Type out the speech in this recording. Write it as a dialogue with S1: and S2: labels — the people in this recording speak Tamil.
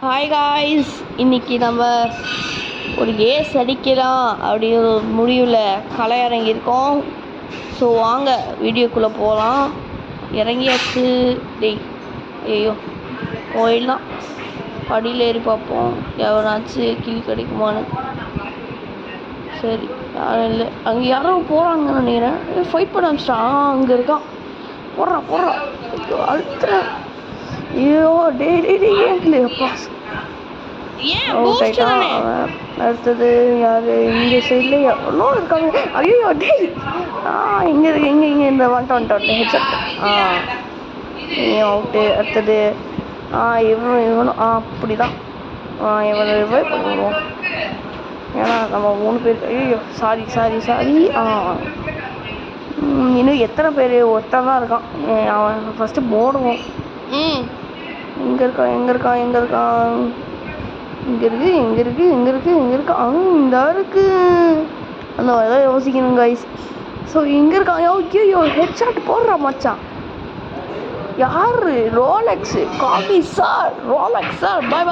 S1: ஹாய் காய்ஸ், இன்னைக்கு நம்ம ஒரு ஏஸ் அடிக்கலாம் அப்படிங்கிற ஒரு முடிவில் களை இறங்கியிருக்கோம். ஸோ வாங்க வீடியோக்குள்ளே போகலாம். இறங்கியாச்சு. ஐயோ போயிடலாம். படியில் ஏறி பார்ப்போம் எவனாச்சும் கிளி கிடைக்குமான்னு. சரி, யாரும் இல்லை. அங்கே யாரும் போகிறாங்கன்னு நினைக்கிறேன். ஃபைட் பண்ண ஆரம்பிச்சிட்டான். அங்கே இருக்கான். போடுறான் அழுத்துறேன். ஐயோ டே ஏன் கிளியப்பா. அடுத்தது யாரு? இந்த சைடில் எவ்வளோ இருக்காங்க. ஐயோ டே இங்கே இந்த வந்துட்டு ஹெட்செட். அவுட்டு. அடுத்தது இவனும் அப்படிதான். இவனை ரிவைவ் பண்ணிடுவோம். ஏன்னா நம்ம 3 பேர். ஐயோ சாரி. இன்னும் எத்தனை பேர்? ஒருத்தன் தான் இருக்கான். அவன் ஃபஸ்ட்டு போடுவோம். எங்கே இருக்கான்? இங்கே இருக்கு. இந்த இருக்கு. அந்த மாதிரிதான் யோசிக்கணும் கைஸ். ஸோ இங்கே இருக்கான். ஐயோ ஹெட்ஷாட் போடுறா மச்சான். யாரு? Rolex coffee sir. Rolex sir. பாய்.